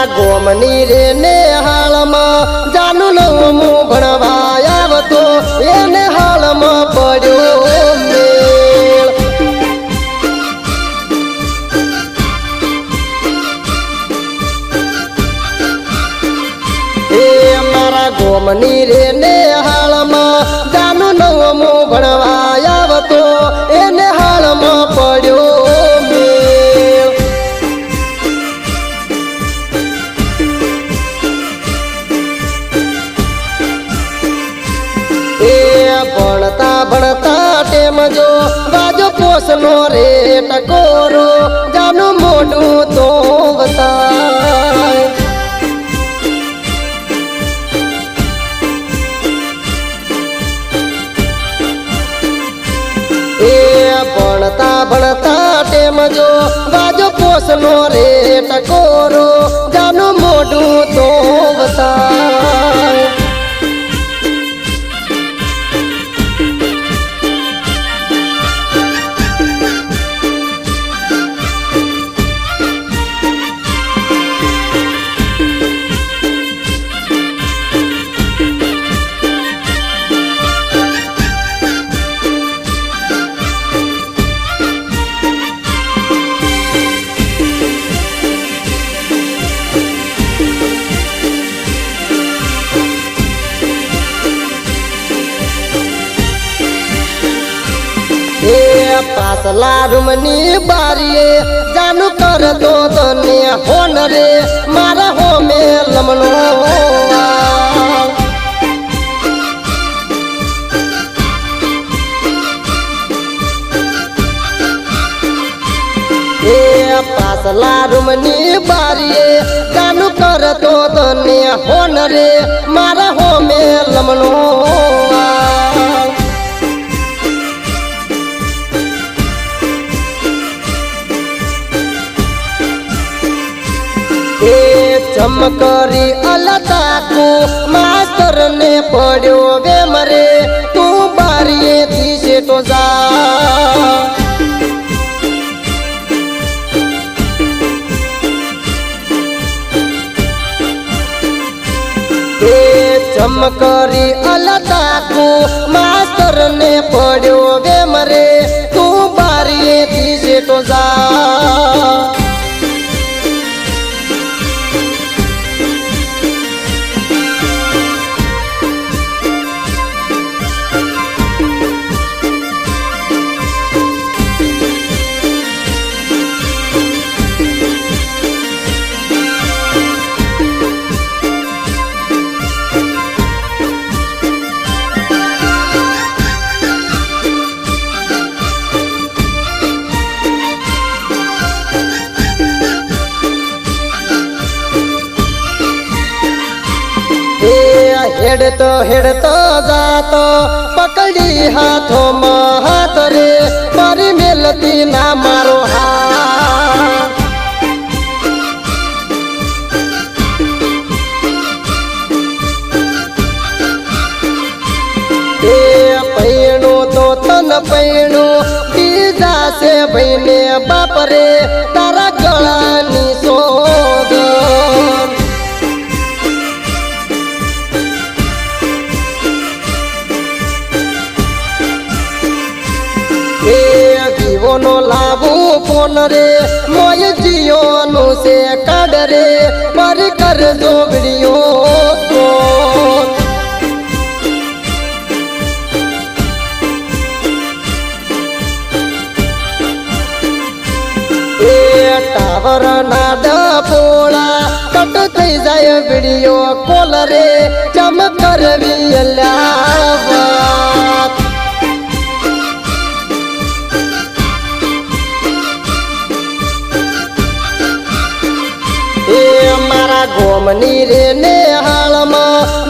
मारा गोमनी रे नेहाल में जानू नवमू भणवाया तो ए नेहाल में पड़ो मेल। ए मारा गोमनी रे नेहाल में जानू नवमू भणवाया तो ए नेहाल में पड़ो भणता भणता टेम जो बाजो पोसनो रे टकोरो जानू मोडू तो बताए। ए भणता भणता टेम जो बाजो पोसनो रे टकोरो जानू मोडू तो बताए। पासला रुमनी बारिये जानू कर दो तने होन रे मारा हो में लमनो ए पासला रुमनी बारिये जानू कर दो तने होन रे मारा हो में लमनो चमकरी अलता को मास्टर ने पड़ो वे मरे तू बारिये थी से तो जा। चमकरी अलता को मास्टर ने पड़ो वे मरे तू बारिये थी से तो जा। हेड़तो जातो पकड़ी हाथों में हाथ रे मारी मेलती ना मारो हाथ। पैणो तो तन पैणो बीजा से बहने बाप रे तारा गला नी सोद नो लाभू फोन रे मोय जियो नो से काड रे पर कर दो वीडियो तो ए टावर नाद पोला कट थई जाय वीडियो कॉल रे चमकर भी अल्लाह गोमनी रे नेहाल में